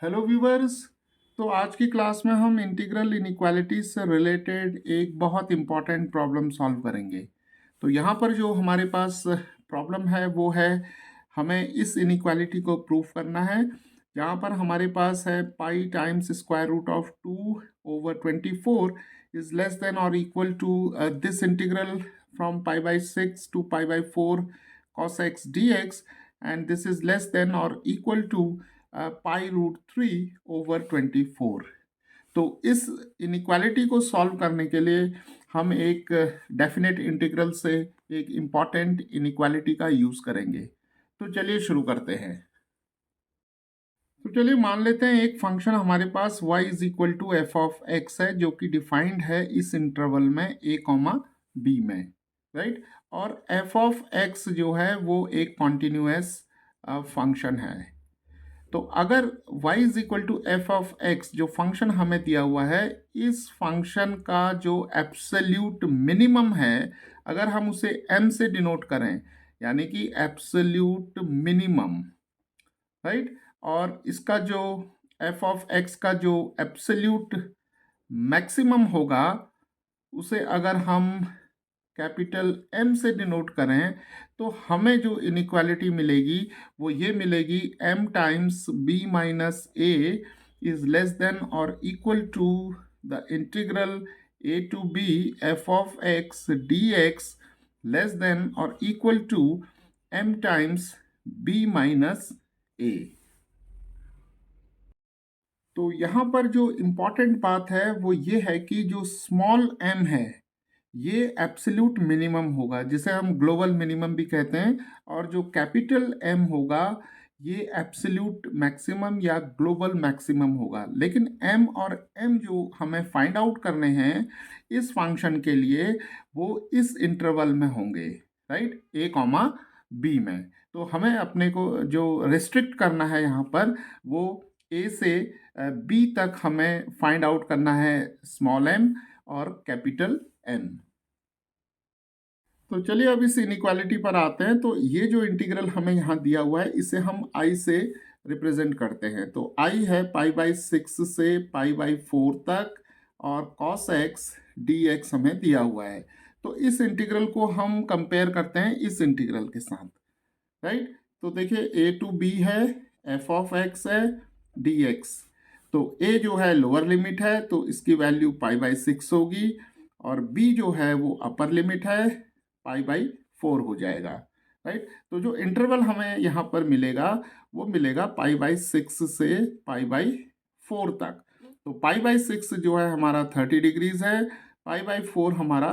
Hello viewers. तो आज की क्लास में हम इंटीग्रल इनइक्वालिटीज से रिलेटेड एक बहुत इम्पॉर्टेंट प्रॉब्लम सॉल्व करेंगे। तो यहाँ पर जो हमारे पास प्रॉब्लम है वो है, हमें इस इनइक्वालिटी को प्रूव करना है। जहाँ पर हमारे पास है pi times square root of 2/24 is less than or equal to this integral from पाई/6 to पाई/4 cos x dx, and this is less than or equal to pi√3/24। तो इस इनइक्वालिटी को सॉल्व करने के लिए हम एक डेफिनेट इंटीग्रल से एक इम्पॉर्टेंट इनइक्वालिटी का यूज करेंगे। तो चलिए शुरू करते हैं। तो चलिए मान लेते हैं एक फंक्शन हमारे पास y is equal to F of X है, जो कि डिफाइंड है इस इंटरवल में a कॉमा b में, राइट। और एफ ऑफ एक्स जो है वो एक कॉन्टिन्यूअस फंक्शन है। तो अगर y is equal to F of X जो फंक्शन हमें दिया हुआ है, इस फंक्शन का जो एब्सोल्यूट मिनिमम है, अगर हम उसे m से डिनोट करें, यानी कि एब्सोल्यूट मिनिमम, राइट। और इसका जो एफ ऑफ एक्स का जो एब्सोल्यूट मैक्सिमम होगा, उसे अगर हम कैपिटल M से डिनोट करें, तो हमें जो इनइक्वालिटी मिलेगी वो ये मिलेगी, m times b minus a is less than or equal to the integral a to b f of x dx less than or equal to m times b minus a। तो यहाँ पर जो important बात है वो ये है कि जो स्मॉल m है ये एब्सोल्यूट मिनिमम होगा, जिसे हम ग्लोबल मिनिमम भी कहते हैं। और जो कैपिटल M होगा ये एब्सोल्यूट मैक्सिमम या ग्लोबल मैक्सिमम होगा। लेकिन M और M जो हमें फाइंड आउट करने हैं इस फंक्शन के लिए, वो इस इंटरवल में होंगे, राइट, a कॉमा b में। तो हमें अपने को जो रिस्ट्रिक्ट करना है यहाँ पर, वो a से b तक हमें फाइंड आउट करना है स्मॉल m और कैपिटल n। तो चलिए अब इस इनइक्वालिटी पर आते हैं। तो ये जो इंटीग्रल हमें यहाँ दिया हुआ है, इसे हम i से रिप्रेजेंट करते हैं। तो i है पाई/6 से पाई/4 तक, और cos x dx हमें दिया हुआ है। तो इस इंटीग्रल को हम कंपेयर करते हैं इस इंटीग्रल के साथ, राइट। तो देखिए a टू b है, f ऑफ x है, dx। तो a जो है लोअर लिमिट है, तो इसकी वैल्यू पाई/6 होगी, और b जो है वो अपर लिमिट है, पाई/4 हो जाएगा, राइट। तो जो इंटरवल हमें यहाँ पर मिलेगा वो मिलेगा पाई/6 से पाई/4 तक। तो पाई/6 जो है हमारा 30 डिग्रीज है, पाई/4 हमारा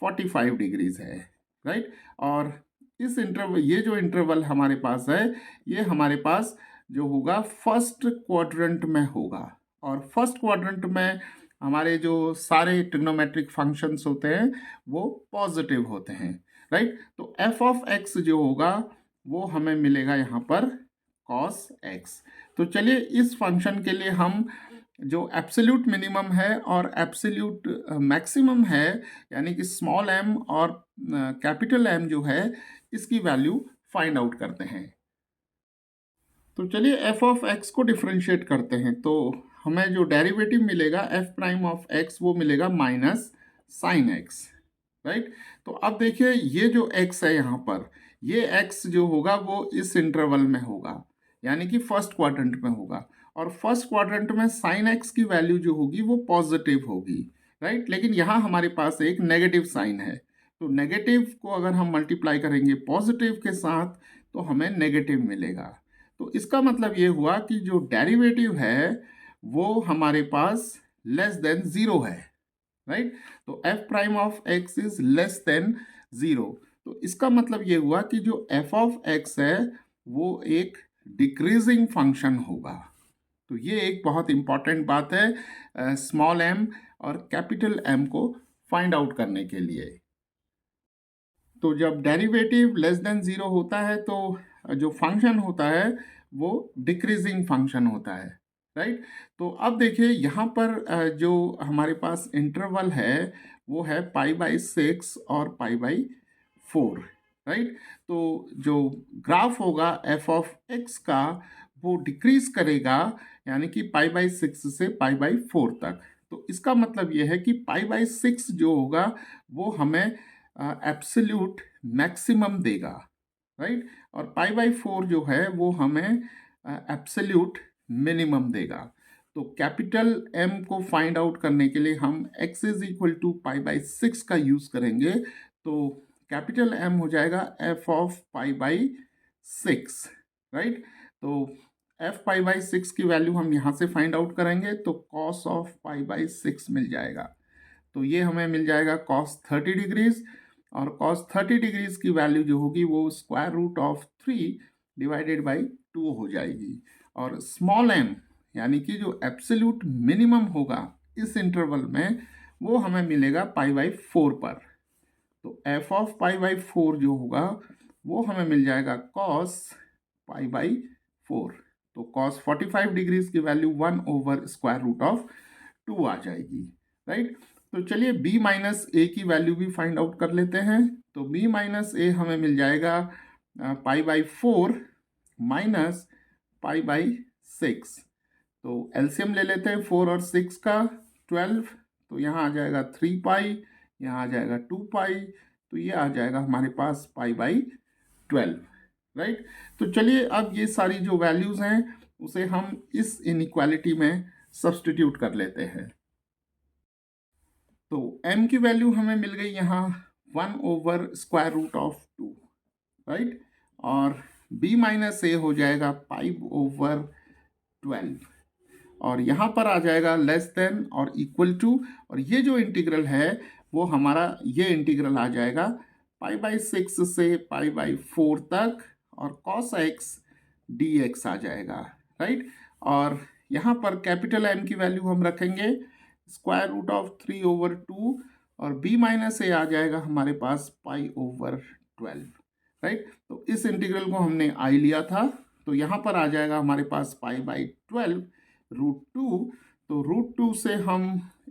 45 डिग्रीज है, राइट। और इस इंटरवल, ये जो इंटरवल हमारे पास है, ये हमारे पास जो होगा फर्स्ट क्वाड्रेंट में होगा। और फर्स्ट क्वाड्रेंट में हमारे जो सारे ट्रिग्नोमेट्रिक फंक्शंस होते हैं वो पॉजिटिव होते हैं, राइट। तो एफ ऑफ एक्स जो होगा वो हमें मिलेगा यहाँ पर cos x। तो चलिए इस फंक्शन के लिए हम जो एब्सोल्यूट मिनिमम है और एब्सोल्यूट मैक्सिमम है, यानी कि स्मॉल m और कैपिटल M जो है, इसकी वैल्यू फाइंड आउट करते हैं। तो चलिए एफ ऑफ एक्स को डिफ्रेंशिएट करते हैं। तो हमें जो डेरिवेटिव मिलेगा एफ प्राइम ऑफ एक्स, वो मिलेगा माइनस साइन एक्स, राइट। तो अब देखिए ये जो x है यहाँ पर, ये x जो होगा वो इस इंटरवल में होगा, यानी कि फर्स्ट क्वाड्रेंट में होगा। और फर्स्ट क्वाड्रेंट में साइन x की वैल्यू जो होगी वो पॉजिटिव होगी, राइट। लेकिन यहाँ हमारे पास एक नेगेटिव साइन है, तो नेगेटिव को अगर हम मल्टीप्लाई करेंगे पॉजिटिव के साथ तो हमें नेगेटिव मिलेगा। तो इसका मतलब ये हुआ कि जो डेरिवेटिव है वो हमारे पास लेस देन ज़ीरो है, राइट। तो F prime of x is less than zero. तो इसका मतलब ये हुआ कि जो एफ ऑफ एक्स है वो एक डिक्रीजिंग फंक्शन होगा। तो ये एक बहुत इंपॉर्टेंट बात है स्मॉल m और कैपिटल M को फाइंड आउट करने के लिए। तो जब डेरिवेटिव लेस देन ज़ीरो होता है तो जो फंक्शन होता है वो डिक्रीजिंग फंक्शन होता है, राइट। तो अब देखिए यहाँ पर जो हमारे पास इंटरवल है वो है पाई/6 और पाई/4, राइट। तो जो ग्राफ होगा एफ ऑफ एक्स का वो डिक्रीज करेगा, यानी कि पाई बाई 6 से पाई बाई 4 तक। तो इसका मतलब ये है कि पाई बाई 6 जो होगा वो हमें एब्सोल्यूट मैक्सिमम देगा, राइट। और पाई बाई 4 जो है वो हमें एब्सोल्यूट मिनिमम देगा। तो कैपिटल एम को फाइंड आउट करने के लिए हम x is equal to pi by 6 का यूज करेंगे। तो कैपिटल एम हो जाएगा f of pi by 6, right. तो f पाई बाई 6 की वैल्यू हम यहाँ से फाइंड आउट करेंगे, तो cos ऑफ पाई बाई 6 मिल जाएगा। तो ये हमें मिल जाएगा cos 30 डिग्रीज, और cos 30 डिग्रीज की वैल्यू जो होगी वो square root of 3 divided by 2 हो जाएगी। और स्मॉल m यानी कि जो एब्सोल्यूट मिनिमम होगा इस इंटरवल में वो हमें मिलेगा पाई बाई 4 पर। तो f ऑफ पाई बाई 4 जो होगा वो हमें मिल जाएगा cos पाई बाई 4। तो cos 45 डिग्रीज की value 1 over square root of 2 आ जाएगी, राइट। तो चलिए b माइनस ए की वैल्यू भी फाइंड आउट कर लेते हैं। तो b माइनस ए हमें मिल जाएगा pi by 4 minus pi by 6। तो एलसीएम ले लेते हैं 4 और 6 का, 12। तो यहाँ आ जाएगा 3 पाई, यहाँ आ जाएगा 2 पाई, तो ये आ जाएगा हमारे पास पाई बाई 12, राइट। तो चलिए अब ये सारी जो वैल्यूज हैं उसे हम इस इनइक्वालिटी में सब्स्टिट्यूट कर लेते हैं। तो m की वैल्यू हमें मिल गई यहाँ 1 over square root of 2, right. और b माइनस ए हो जाएगा 5 ओवर 12, और यहाँ पर आ जाएगा less than or equal to, और ये जो इंटीग्रल है वो हमारा ये इंटीग्रल आ जाएगा पाई बाई 6 से पाई बाई 4 तक, और cos x dx आ जाएगा, राइट। और यहाँ पर कैपिटल M की वैल्यू हम रखेंगे स्क्वायर रूट ऑफ 3 ओवर 2, और b माइनस ए आ जाएगा हमारे पास पाई ओवर 12, राइट। तो इस इंटीग्रल को हमने I लिया था, तो यहाँ पर आ जाएगा हमारे पास पाई बाई 12 रूट 2। तो रूट 2 से हम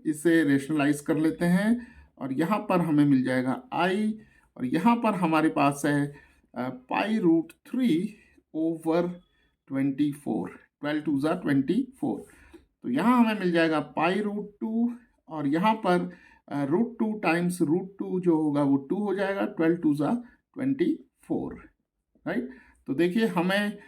इसे रेशनलाइज कर लेते हैं, और यहाँ पर हमें मिल जाएगा I, और यहाँ पर हमारे पास है पाई रूट 3 ओवर 24, 12 टू ज़ा 24। तो यहाँ हमें मिल जाएगा पाई रूट 2, और यहाँ पर रूट 2 टाइम्स रूट 2 जो होगा वो 2 हो जाएगा, 12 टू ज़ा 24, राइट। तो देखिए हमें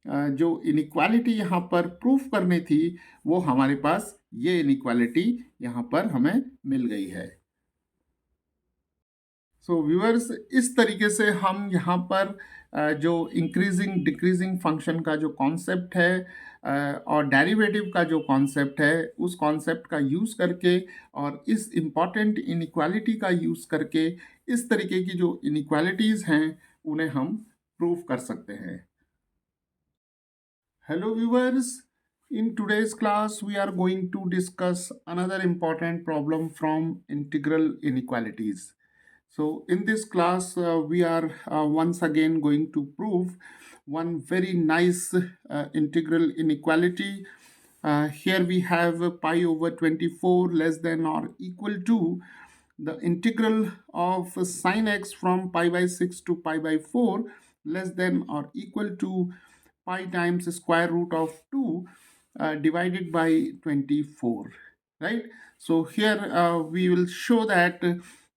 जो इनइक्वालिटी यहाँ पर प्रूफ करनी थी वो हमारे पास ये इनइक्वालिटी यहाँ पर हमें मिल गई है। सो व्यूअर्स, इस तरीके से हम यहाँ पर जो इंक्रीजिंग डिक्रीजिंग फंक्शन का जो कॉन्सेप्ट है और डेरिवेटिव का जो कॉन्सेप्ट है उस कॉन्सेप्ट का यूज़ करके और इस इम्पॉर्टेंट इनइक्वालिटी का यूज़ करके इस तरीके की जो इनइक्वालिटीज़ हैं उन्हें हम प्रूफ कर सकते हैं। Hello viewers, in today's class we are going to discuss another important problem from integral inequalities. So in this class we are once again going to prove one very nice integral inequality. Here we have pi over 24 less than or equal to the integral of sine x from pi by 6 to pi by 4 less than or equal to pi times square root of 2 divided by 24, right. So here we will show that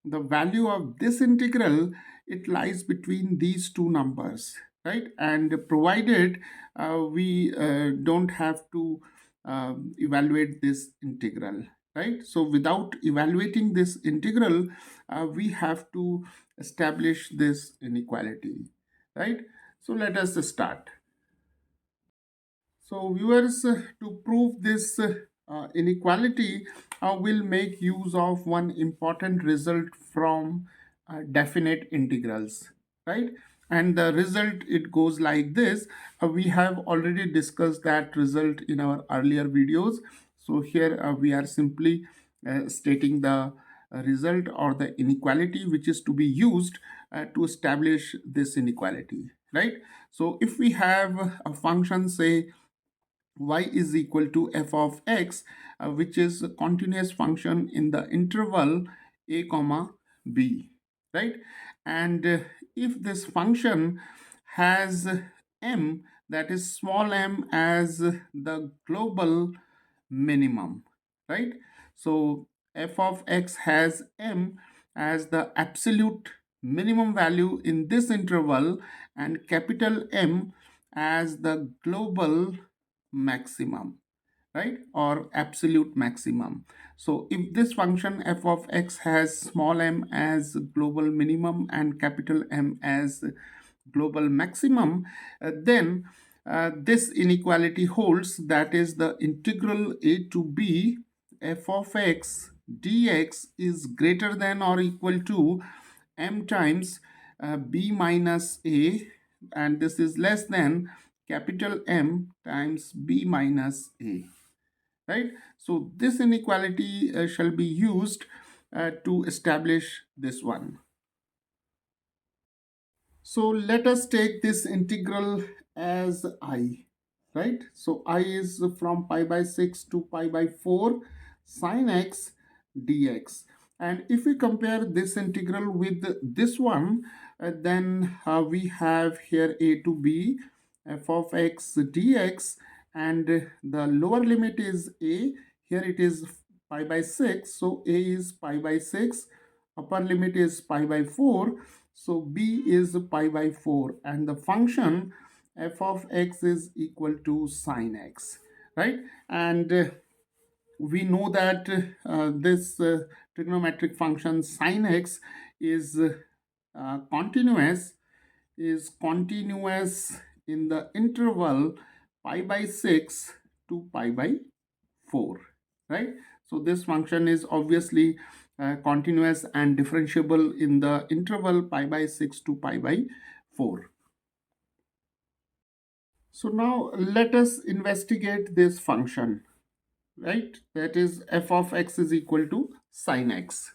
the value of this integral, it lies between these two numbers, right, and provided we don't have to evaluate this integral, right. So without evaluating this integral we have to establish this inequality, right. So let us start. So viewers, to prove this inequality, we'll make use of one important result from definite integrals, right? And the result, it goes like this. We have already discussed that result in our earlier videos. So here we are simply stating the result or the inequality which is to be used to establish this inequality, right? So if we have a function, say y is equal to f of x, which is a continuous function in the interval a comma b, right. And if this function has m that is small m as the global minimum, right? So f of x has m as the absolute minimum value in this interval and capital M as the global maximum, right, or absolute maximum. So if this function f of x has small m as global minimum and capital M as global maximum, then this inequality holds, that is the integral a to b f of x dx is greater than or equal to m times b minus a, and this is less than capital M times b minus a, right? So this inequality shall be used to establish this one. So let us take this integral as I, right? So I is from pi by 6 to pi by 4 sine x dx. And if we compare this integral with this one, then we have here a to b f of x dx, and the lower limit is a. Here it is pi by 6, so a is pi by 6, upper limit is pi by 4, so b is pi by 4, and the function f of x is equal to sine x, right? And we know that this trigonometric function sine x is continuous, in the interval pi by 6 to pi by 4, right? So this function is obviously continuous and differentiable in the interval pi by 6 to pi by 4. So now let us investigate this function, right? That is f of x is equal to sine x.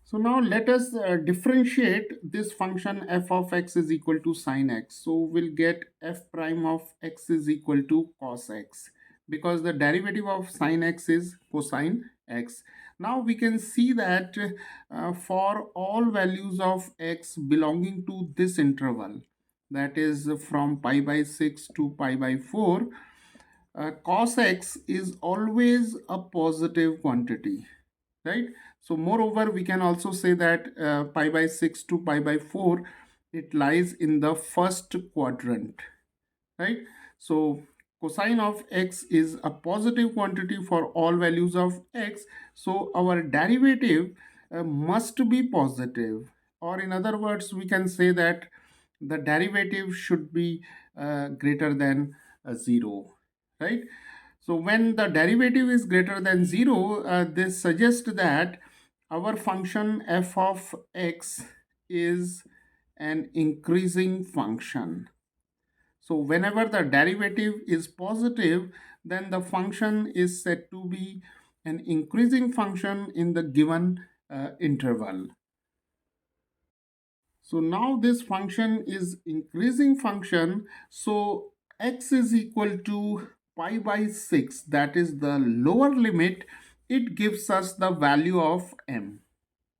So now let us differentiate this function f of x is equal to sine x. So we'll get f prime of x is equal to cos x, because the derivative of sine x is cosine x. Now we can see that for all values of x belonging to this interval, that is from pi by 6 to pi by 4, cos x is always a positive quantity, right? So moreover, we can also say that pi by 6 to pi by 4, it lies in the first quadrant, right? So cosine of x is a positive quantity for all values of x, so our derivative must be positive, or in other words we can say that the derivative should be greater than 0, right? So when the derivative is greater than 0, this suggests that our function f of x is an increasing function. So whenever the derivative is positive, then the function is said to be an increasing function in the given interval. So now this function is increasing function. So x is equal to pi by 6, that is the lower limit. It gives us the value of m,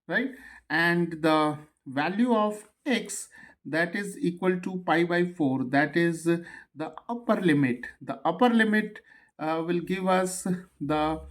right? And the value of x, that is equal to pi by 4, that is the upper limit. The upper limit will give us the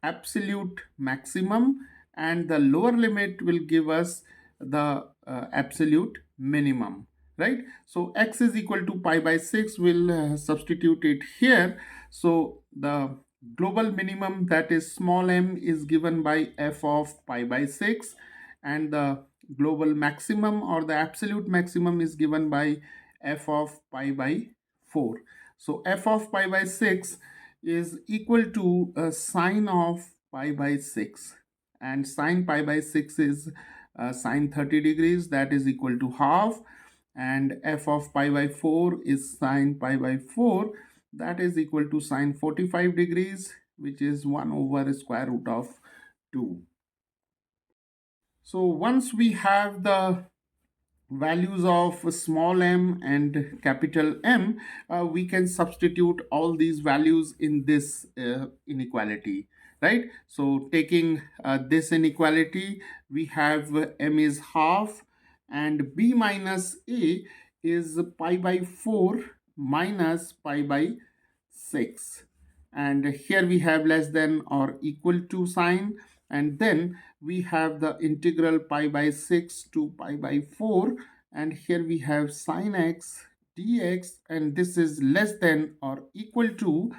absolute maximum, and the lower limit will give us the absolute minimum, right? So x is equal to pi by 6, we'll substitute it here. So the global minimum, that is small m, is given by f of pi by 6, and the global maximum or the absolute maximum is given by f of pi by 4. So f of pi by 6 is equal to sine of pi by 6, and sine pi by 6 is sine 30 degrees, that is equal to half, and f of pi by 4 is sine pi by 4, that is equal to sine 45 degrees, which is 1 over square root of 2. So once we have the values of small m and capital M, we can substitute all these values in this inequality, right? So taking this inequality, we have m is half and b minus a is pi by 4 minus pi by 6, and here we have less than or equal to sign, and then we have the integral pi by 6 to pi by 4, and here we have sine x dx, and this is less than or equal to,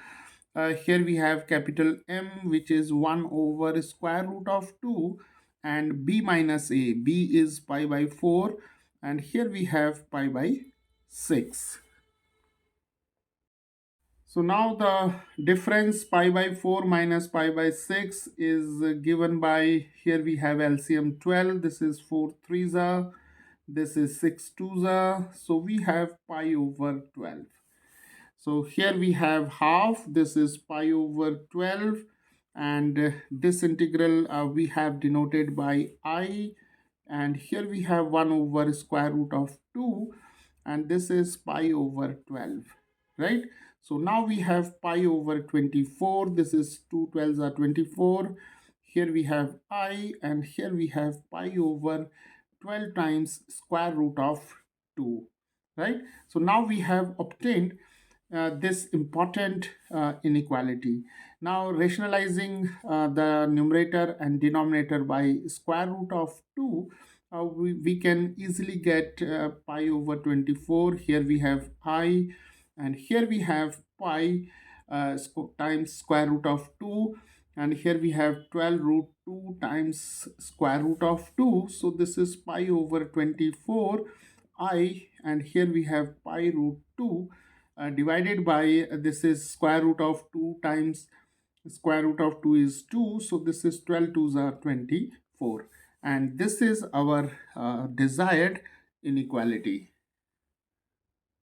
here we have capital M, which is 1 over square root of 2, and b minus a, b is pi by 4, and here we have pi by 6. So now the difference pi by 4 minus pi by 6 is given by, here we have LCM 12, this is 4 3s are, this is 6 2s are, so we have pi over 12. So here we have half, this is pi over 12, and this integral we have denoted by I, and here we have 1 over square root of 2, and this is pi over 12, right? So now we have pi over 24, this is 2 12s are 24, here we have I, and here we have pi over 12 times square root of 2, right? So now we have obtained this important inequality. Now rationalizing the numerator and denominator by square root of 2, we can easily get pi over 24. Here we have I, and here we have pi times square root of 2, and here we have 12 root 2 times square root of 2. So this is pi over 24 I, and here we have pi root 2 divided by, this is square root of 2 times square root of 2 is 2, so this is 12 2s are 24, and this is our desired inequality.